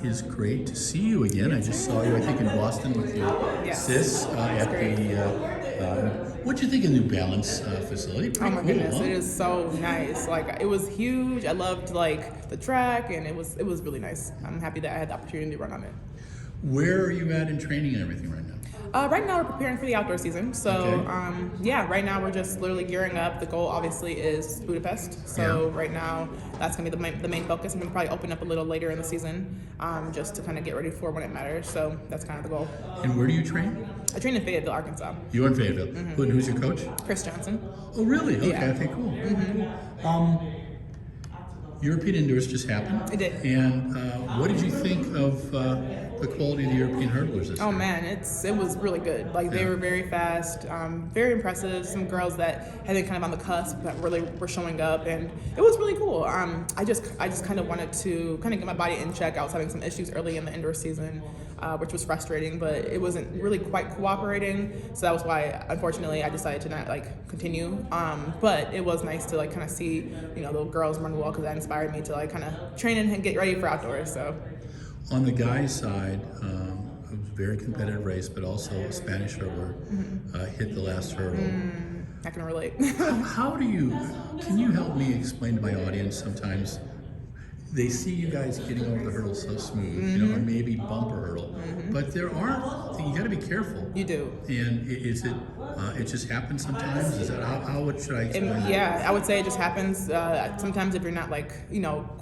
is great to see you again. I just saw you, I think, in Boston with your sis at the. What'd you think of New Balance facility? Pretty Oh my cool, goodness, huh? it is so nice. Like, it was huge. I loved like the track, and it was really nice. I'm happy that I had the opportunity to run on it. Where are you at in training and everything right now? Right now we're preparing for the outdoor season. So Okay. right now we're just literally gearing up. The goal obviously is Budapest. So right now that's gonna be the main focus. I'm gonna probably open up a little later in the season, just to kind of get ready for when it matters. So that's kind of the goal. And where do you train? I train in Fayetteville, Arkansas. You're in Fayetteville. And who's your coach? Chris Johnson. Oh, really? Okay, Yeah. okay, cool. European Indoors just happened. It did. And what did you think of the quality of the European hurdlers this Oh year? man, it was really good. Like they were very fast, very impressive. Some girls that had been kind of on the cusp that really were showing up, and it was really cool. I just kind of wanted to kind of get my body in check. I was having some issues early in the indoor season, which was frustrating, but it wasn't really quite cooperating. So that was why, unfortunately, I decided to not like continue. But it was nice to like kind of see, the girls run well, because that inspired me to like kind of train and get ready for outdoors. So. On the guys' side, it was a very competitive race, but also a Spanish hurdler hit the last hurdle. I can relate. Can you help me explain to my audience sometimes? They see you guys getting over the hurdle so smooth, or maybe bumper hurdle, but you got to be careful. You do. And it just happens sometimes? Is that what should I explain? I would say it just happens sometimes if you're not like,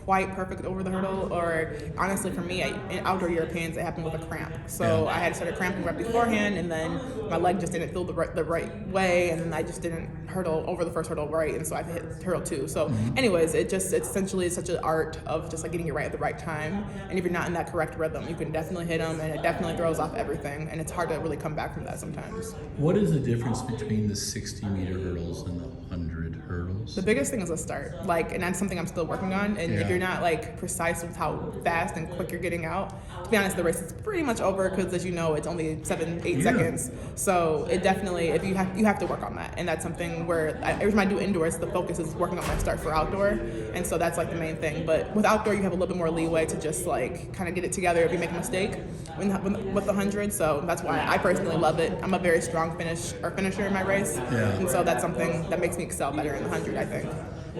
quite perfect over the hurdle, or honestly for me, in outdoor Europeans, it happened with a cramp. So I had started cramping right beforehand, and then my leg just didn't feel the right way, and then I just didn't hurdle over the first hurdle right, and so I hit hurdle 2. So anyways, it's essentially such an art of just like getting it right at the right time, and if you're not in that correct rhythm, you can definitely hit them, and it definitely throws off everything, and it's hard to really come back from that sometimes. What is the difference between the 60-meter hurdles and the 100 hurdles? The biggest thing is a start, and that's something I'm still working on. And if you're not like precise with how fast and quick you're getting out, to be honest, the race is pretty much over, because as you know, it's only 7-8 seconds. So it definitely, if you have to work on that, and that's something where every time I do indoors, the focus is working on my start for outdoor, and so that's like the main thing. But with outdoor, you have a little bit more leeway to just like kind of get it together if you make a mistake with the 100. So that's why I personally love it. I'm a very strong finisher in my race, and so that's something that makes me excel better in the 100, I think.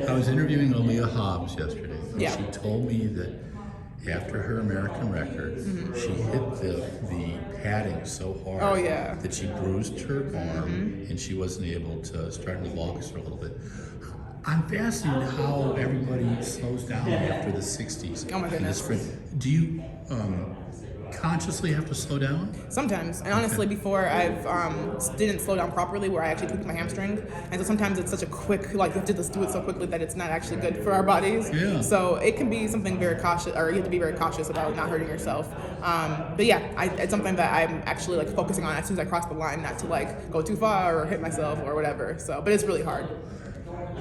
I was interviewing Aaliyah Hobbs yesterday, and Yeah. she told me that after her American record, she hit the padding so hard that she bruised her arm, and she wasn't able to start in the walkers for a little bit. I'm fascinated how everybody slows down after the 60s. Oh my goodness. Do you consciously have to slow down? Sometimes, and honestly, before I've didn't slow down properly, where I actually tweaked my hamstring, and so sometimes it's such a quick, like you have to just do it so quickly that it's not actually good for our bodies. Yeah. So it can be something very cautious, or you have to be very cautious about not hurting yourself. But yeah, it's something that I'm actually like focusing on as soon as I cross the line, not to like go too far or hit myself or whatever. So, but it's really hard.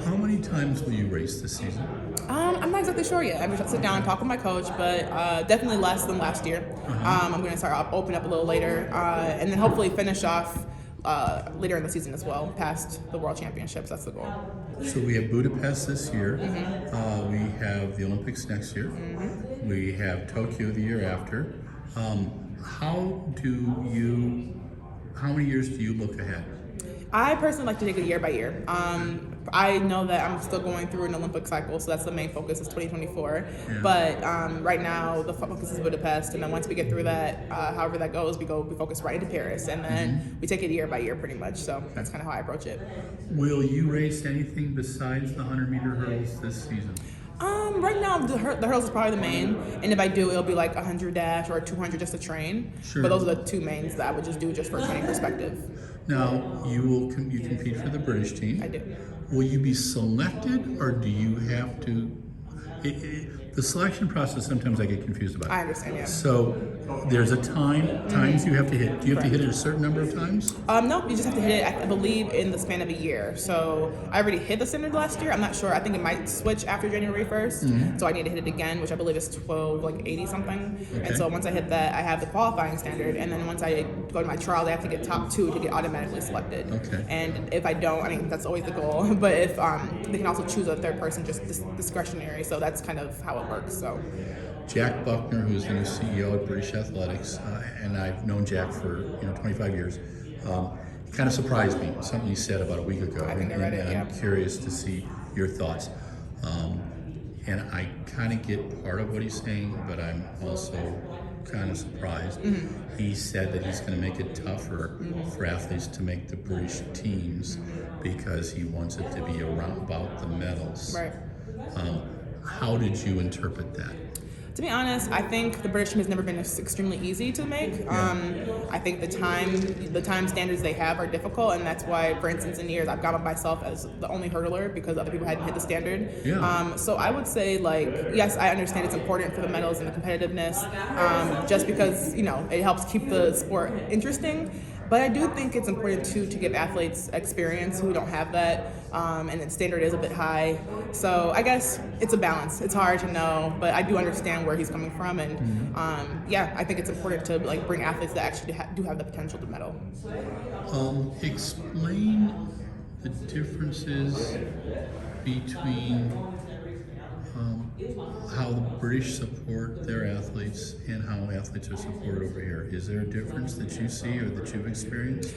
How many times will you race this season? I'm not exactly sure yet. I'm going to sit down and talk with my coach, but definitely less than last year. I'm going to start open up a little later, and then hopefully finish off later in the season as well, past the World Championships. That's the goal. So we have Budapest this year. We have the Olympics next year. We have Tokyo the year after. How many years do you look ahead? I personally like to take it year by year. I know that I'm still going through an Olympic cycle, so that's the main focus is 2024. But right now, the focus is Budapest, and then once we get through that, however that goes, we focus right into Paris, and then we take it year by year pretty much. So that's kind of how I approach it. Will you race anything besides the 100-meter hurdles this season? Right now, the hurdles is probably the main, and if I do, it'll be like 100 dash or 200 just to train. Sure. But those are the two mains that I would just do just for a training perspective. Now, you compete for the British team. I do. Will you be selected, or do you have to? The selection process, sometimes I get confused about it. I understand, yeah. So there's a times you have to hit. Do you have to hit it a certain number of times? No, you just have to hit it, I believe, in the span of a year. So I already hit the standard last year. I'm not sure. I think it might switch after January 1st. So I need to hit it again, which I believe is 80 something. Okay. And so once I hit that, I have the qualifying standard. And then once I go to my trial, I have to get top 2 to get automatically selected. Okay. And if I don't, I mean, that's always the goal. But if they can also choose a third person, just discretionary. So that's kind of how it works. So. Jack Buckner, who's the new CEO at British Athletics, and I've known Jack for 25 years. He kind of surprised me. Something he said about a week ago, I think I read it. Yeah. I'm curious to see your thoughts. And I kind of get part of what he's saying, but I'm also kind of surprised. Mm-hmm. He said that he's going to make it tougher for athletes to make the British teams because he wants it to be about the medals. Right. How did you interpret that? To be honest, I think the British team has never been extremely easy to make. I think the time standards they have are difficult, and that's why, for instance, in years I've gone up myself as the only hurdler because other people hadn't hit the standard. Yeah. So I would say, yes, I understand it's important for the medals and the competitiveness, just because it helps keep the sport interesting. But I do think it's important too to give athletes experience who don't have that, and the standard is a bit high. So I guess it's a balance. It's hard to know, but I do understand where he's coming from, and I think it's important to bring athletes that actually do have the potential to medal. Explain the differences between how the British support their athletes and how athletes are supported over here. Is there a difference that you see or that you've experienced?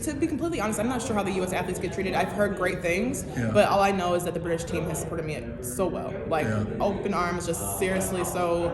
To be completely honest, I'm not sure how the U.S. athletes get treated. I've heard great things, but all I know is that the British team has supported me so well. Open arms, just seriously so,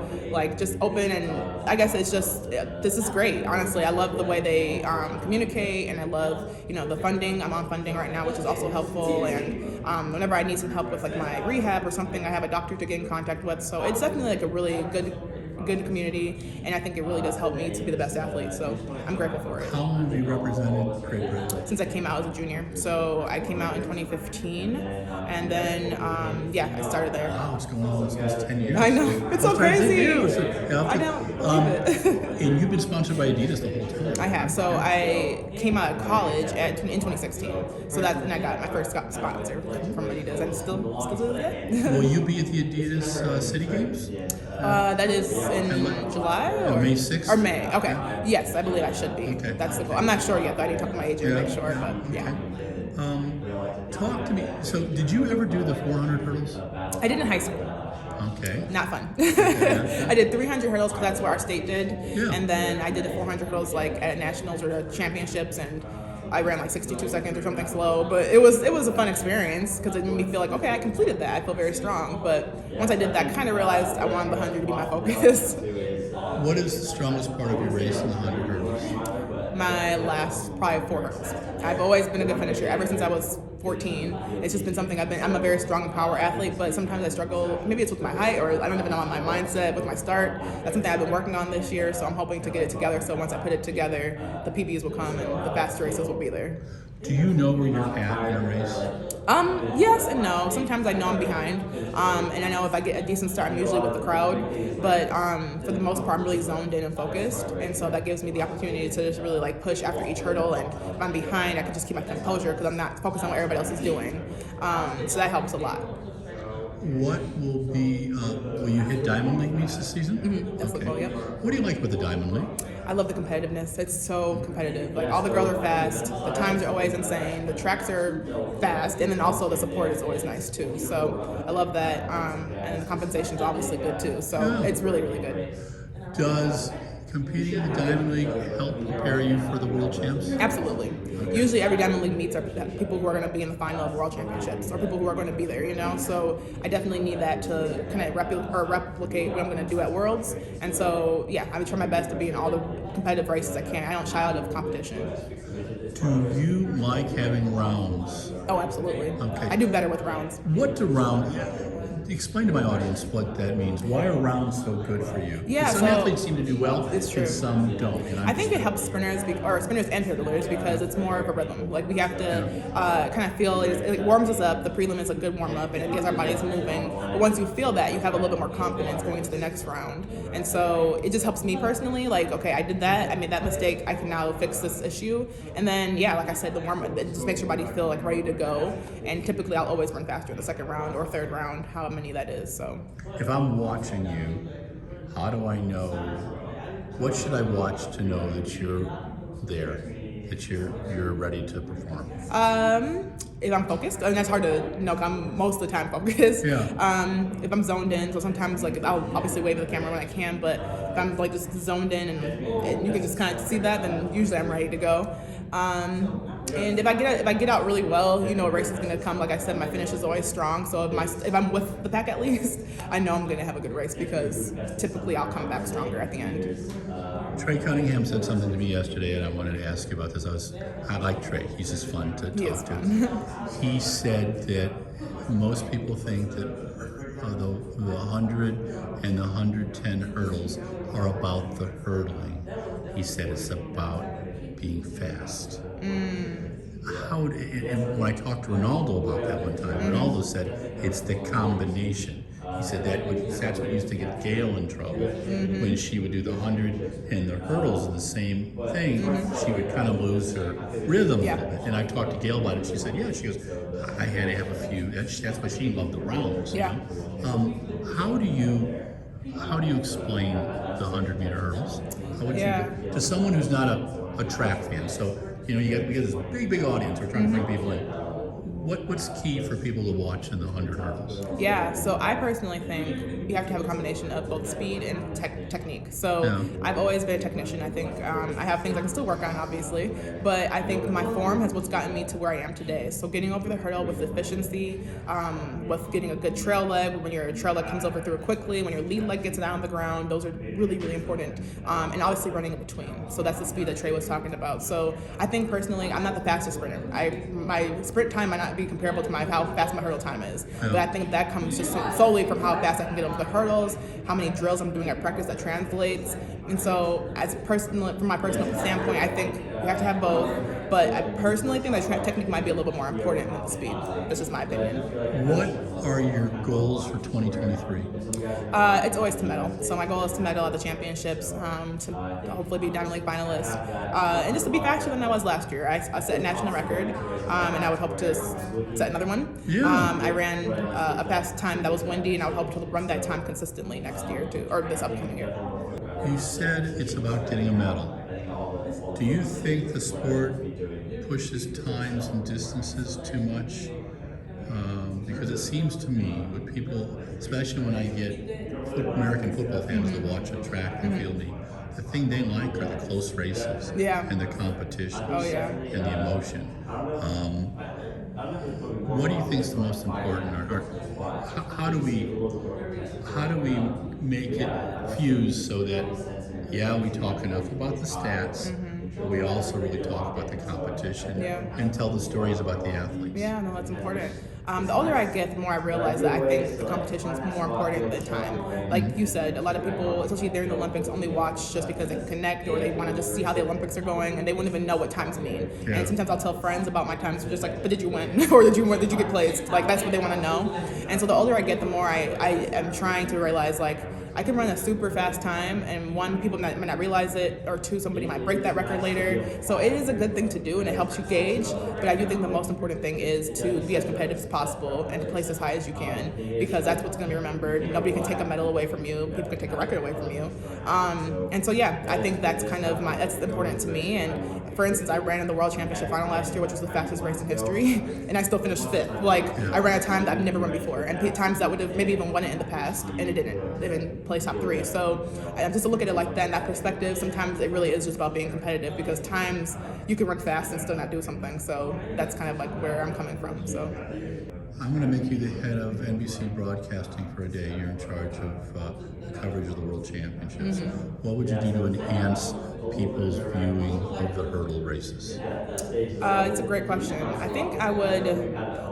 just open, and I guess it's just, this is great, honestly. I love the way they communicate, and I love, the funding. I'm on funding right now, which is also helpful, and whenever I need some help with, my rehab or something, I have a doctor to get in contact with, so it's definitely, a really good community, and I think it really does help me to be the best athlete, so I'm grateful for it. How long have you represented Great Britain? Since I came out as a junior. So I came out in 2015, and then, I started there. Wow, it's going on almost 10 years. I know, it's so crazy. I don't believe it. And you've been sponsored by Adidas the whole time. I have. So I came out of college in 2016. So and I got my first sponsor from Adidas, and still do that. Will you be at the Adidas City Games? That is in July or May 6th? Or May. Okay. Yes, I believe I should be. Okay. That's the goal. I'm not sure yet, though. I need to talk to my agent to make sure, but yeah. Talk to me. So, did you ever do the 400 hurdles? I did in high school. Okay. Not fun. I did 300 hurdles because that's what our state did, Yeah. and then I did the 400 hurdles at nationals or the championships, and I ran 62 seconds or something slow, but it was a fun experience because it made me feel like, okay, I completed that. I feel very strong. But once I did that, I kind of realized I wanted the 100 to be my focus. What is the strongest part of your race in the 100 hurdles? My last probably 4 hurdles. I've always been a good finisher ever since I was 14. It's just been something I'm a very strong power athlete, but sometimes I struggle. Maybe it's with my height, or I don't even know my mindset with my start. That's something I've been working on this year, so I'm hoping to get it together. So once I put it together, the PBs will come and the fast races will be there. Do you know where you're at in a race? Yes and no. Sometimes I know I'm behind, and I know if I get a decent start, I'm usually with the crowd. But for the most part, I'm really zoned in and focused, and so that gives me the opportunity to just really push after each hurdle. And if I'm behind, I can just keep my composure because I'm not focused on what everybody else is doing. So that helps a lot. What will be? Will you hit Diamond League meets this season? Mm-hmm. That's the goal. Yep. What do you like about the Diamond League? I love the competitiveness. It's so competitive. All the girls are fast. The times are always insane. The tracks are fast, and then also the support is always nice too. So I love that, and the compensation's obviously good too. So It's really, really good. Does competing in the Diamond League help prepare you for the World Champs? Absolutely. Usually every Diamond League meets are people who are going to be in the final of World Championships or people who are going to be there, So I definitely need that to kind of replicate what I'm going to do at Worlds. And so, I would try my best to be in all the competitive races I can. I don't shy out of competition. Do you like having rounds? Oh, absolutely. Okay. I do better with rounds. What do rounds... Explain to my audience what that means. Why are rounds so good for you? Yeah, some athletes seem to do well, it's true. And some don't. And I think it helps sprinters and hurdlers because it's more of a rhythm. We have to kind of feel it warms us up. The prelim is a good warm up and it gets our bodies moving. But once you feel that, you have a little bit more confidence going into the next round. And so it just helps me personally. Okay, I did that. I made that mistake. I can now fix this issue. And then like I said, the warm up it just makes your body feel ready to go. And typically, I'll always run faster in the second round or third round. How many that is. So if I'm watching you, how do I know? What should I watch to know that you're there, that you're ready to perform? if I'm focused, and that's hard to know 'cause I'm most of the time focused. Yeah. If I'm zoned in, so sometimes like I'll obviously wave at the camera when I can, but if I'm like just zoned in and you can just kind of see that, then usually I'm ready to go. And if I get out really well, you know, a race is gonna come. Like I said, my finish is always strong. So if I'm with the pack at least, I know I'm gonna have a good race because typically I'll come back stronger at the end. Trey Cunningham said something to me yesterday, and I wanted to ask you about this. I like Trey. He's just fun to talk to. He said that most people think that the 100 and the 110 hurdles are about the hurdling. He said it's about being fast. And when I talked to Ronaldo about that one time, Ronaldo said it's the combination. He said that's what used to get Gail in trouble when she would do the 100 and the hurdles are the same thing. She would kind of lose her rhythm a little bit. And I talked to Gail about it. She said, yeah. She goes, I had to have a few. That's why she loved the rounds. Yeah. How do you explain the 100-meter hurdles? How would you to someone who's not a track fan? So we got this big audience. We're trying to bring people in. What's key for people to watch in the 100 hurdles? Yeah, so I personally think you have to have a combination of both speed and technique. So I've always been a technician. I think I have things I can still work on, obviously, but I think my form has what's gotten me to where I am today. So getting over the hurdle with efficiency, with getting a good trail leg, when your trail leg comes over through quickly, when your lead leg gets down on the ground, those are really, really important. And obviously running in between. So that's the speed that Trey was talking about. So I think personally, I'm not the fastest sprinter. My sprint time might not be comparable to how fast my hurdle time is. But I think that comes just solely from how fast I can get over the hurdles, how many drills I'm doing at practice that translates. And so from my personal standpoint, I think you have to have both. But I personally think that technique might be a little bit more important than the speed. That's just my opinion. What are your goals for 2023? It's always to medal. So my goal is to medal at the championships, to hopefully be Diamond League finalist, and just to be faster than I was last year. I set a national record, and I would hope to set another one. I ran a fast time that was windy, and I would hope to run that time consistently next year too, or this upcoming year. You said it's about getting a medal. Do you think the sport pushes times and distances too much? Because it seems to me, with people, especially when I get American football fans that watch a track and field meet, the thing they like are the close races and the competitions and the emotion. What do you think is the most important, or how do we make it fuse so that we talk enough about the stats, but we also really talk about the competition and tell the stories about the athletes? Yeah, no, that's important. The older I get, the more I realize that I think the competition is more important than time. Like you said, a lot of people, especially during the Olympics, only watch just because they can connect or they want to just see how the Olympics are going, and they wouldn't even know what times mean. And sometimes I'll tell friends about my times, so just like, but did you win? Or did you get placed? Like, that's what they want to know. And so the older I get, the more I am trying to realize, like, I can run a super fast time, and one, people might not realize it, or two, somebody might break that record later. So it is a good thing to do, and it helps you gauge. But I do think the most important thing is to be as competitive as possible and to place as high as you can, because that's what's going to be remembered. Nobody can take a medal away from you. People can take a record away from you. And so I think that's that's important to me. And for instance, I ran in the World Championship final last year, which was the fastest race in history, and I still finished fifth. I ran a time that I've never run before, and times that would have maybe even won it in the past, and it didn't. It didn't place top three. So just to look at it like that, in that perspective, sometimes it really is just about being competitive, because times you can run fast and still not do something. So that's kind of like where I'm coming from. So I'm going to make you the head of NBC Broadcasting for a day. You're in charge of coverage of the World Championships. What would you do to enhance people's viewing of the hurdle races? It's a great question. I think I would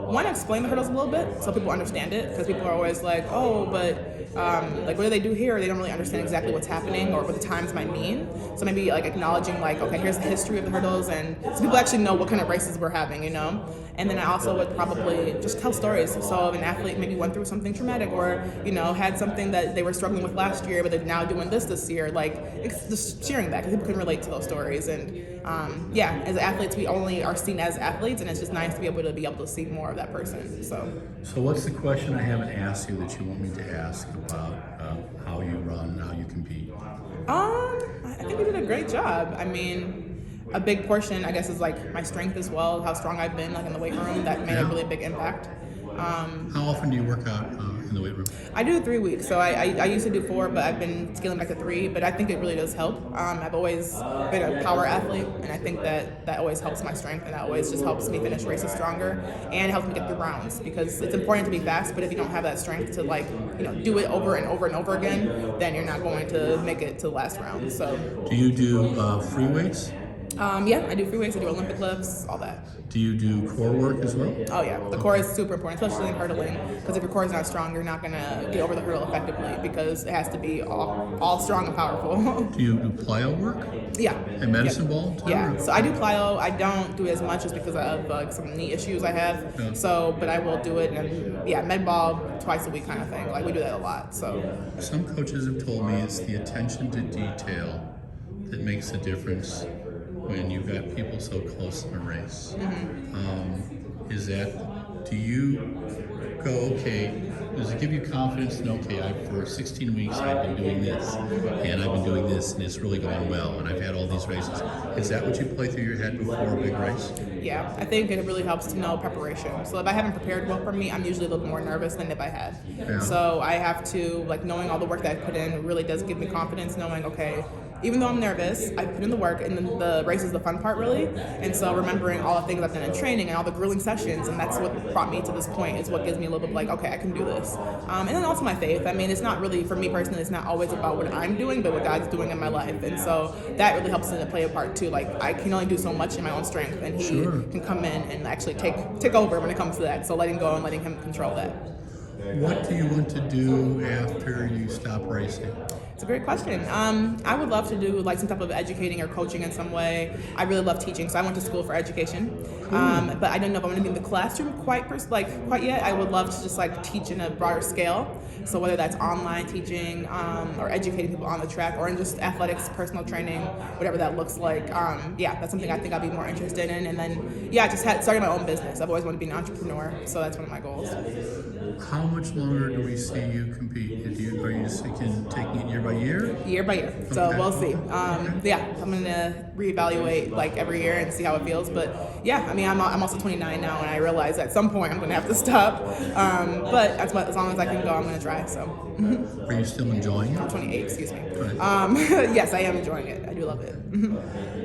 want to explain the hurdles a little bit so people understand it, because people are always like, oh, but what do they do here? They don't really understand exactly what's happening or what the times might mean. So maybe acknowledging okay, here's the history of the hurdles, and so people actually know what kind of races we're having, And then I also would probably just tell stories. So if an athlete maybe went through something traumatic, or had something that they were struggling with last year, but they're now doing this year, it's just sharing that, because people can relate to those stories. And as athletes, we only are seen as athletes, and it's just nice to be able to see more of that person. So what's the question I haven't asked you that you want me to ask about how you run, how you compete? I think you did a great job. I mean, a big portion, I guess, is like my strength as well, how strong I've been like in the weight room. That made a really big impact. How often do you work out in the weight room? I do 3 weeks. So I used to do 4, but I've been scaling back to 3. But I think it really does help. I've always been a power athlete, and I think that always helps my strength, and that always just helps me finish races stronger, and it helps me get through rounds, because it's important to be fast, but if you don't have that strength to like, do it over and over and over again, then you're not going to make it to the last round. So do you do free weights? Yeah, I do free weights, I do Olympic lifts, all that. Do you do core work as well? Oh yeah, the core is super important, especially in hurdling, because if your core is not strong, you're not going to get over the hurdle effectively, because it has to be all strong and powerful. Do you do plyo work? Yeah. And medicine ball too? Yeah, so I do plyo. I don't do it as much just because of some knee issues I have. Yeah. So, but I will do it, and yeah, med ball twice a week kind of thing. Like we do that a lot. So some coaches have told me it's the attention to detail that makes a difference when you've got people so close in a race. Is that, do you go, okay, does it give you confidence to know, okay, for 16 weeks I've been doing this, and I've been doing this, and it's really gone well, and I've had all these races. Is that what you play through your head before a big race? Yeah, I think it really helps to know preparation. So if I haven't prepared well for me, I'm usually a little more nervous than if I had. Yeah. So I have to, like, knowing all the work that I put in really does give me confidence, knowing, okay, even though I'm nervous, I put in the work, and then the race is the fun part, really. And so remembering all the things I've done in training and all the grueling sessions, and that's what brought me to this point, is what gives me a little bit like, okay, I can do this. And then also my faith. I mean, it's not really, for me personally, it's not always about what I'm doing, but what God's doing in my life. And so that really helps to play a part too. Like, I can only do so much in my own strength, and He can come in and actually take over when it comes to that. So letting go and letting Him control that. What do you want to do after you stop racing? It's a great question. I would love to do like some type of educating or coaching in some way. I really love teaching, so I went to school for education. But I don't know if I'm going to be in the classroom quite yet. I would love to just like teach in a broader scale. So whether that's online teaching or educating people on the track, or in just athletics, personal training, whatever that looks like. Yeah, that's something I think I'd be more interested in. And then starting my own business. I've always wanted to be an entrepreneur, so that's one of my goals. How much longer do we see you compete? Are you just taking it year by year? Year by year. So we'll see. Yeah, I'm going to reevaluate like every year and see how it feels. But yeah, I mean, I'm also 29 now, and I realize at some point I'm going to have to stop. But as long as I can go, I'm going to try. So. Are you still enjoying it? I'm 28, excuse me. Right. Yes, I am enjoying it. I do love it.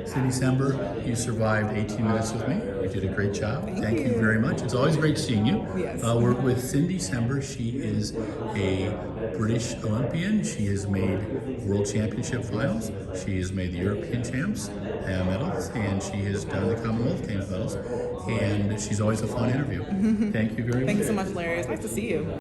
Cindy Sember, you survived 18 minutes with me. You did a great job. Thank you very much. It's always great seeing you. Yes. We're with Cindy Sember. She is a British Olympian. She has made World Championship finals. She has made the European champs medals, and she has done the Commonwealth Games medals. And she's always a fun interview. Thank you very much. Thank you so much, Larry. It's nice to see you.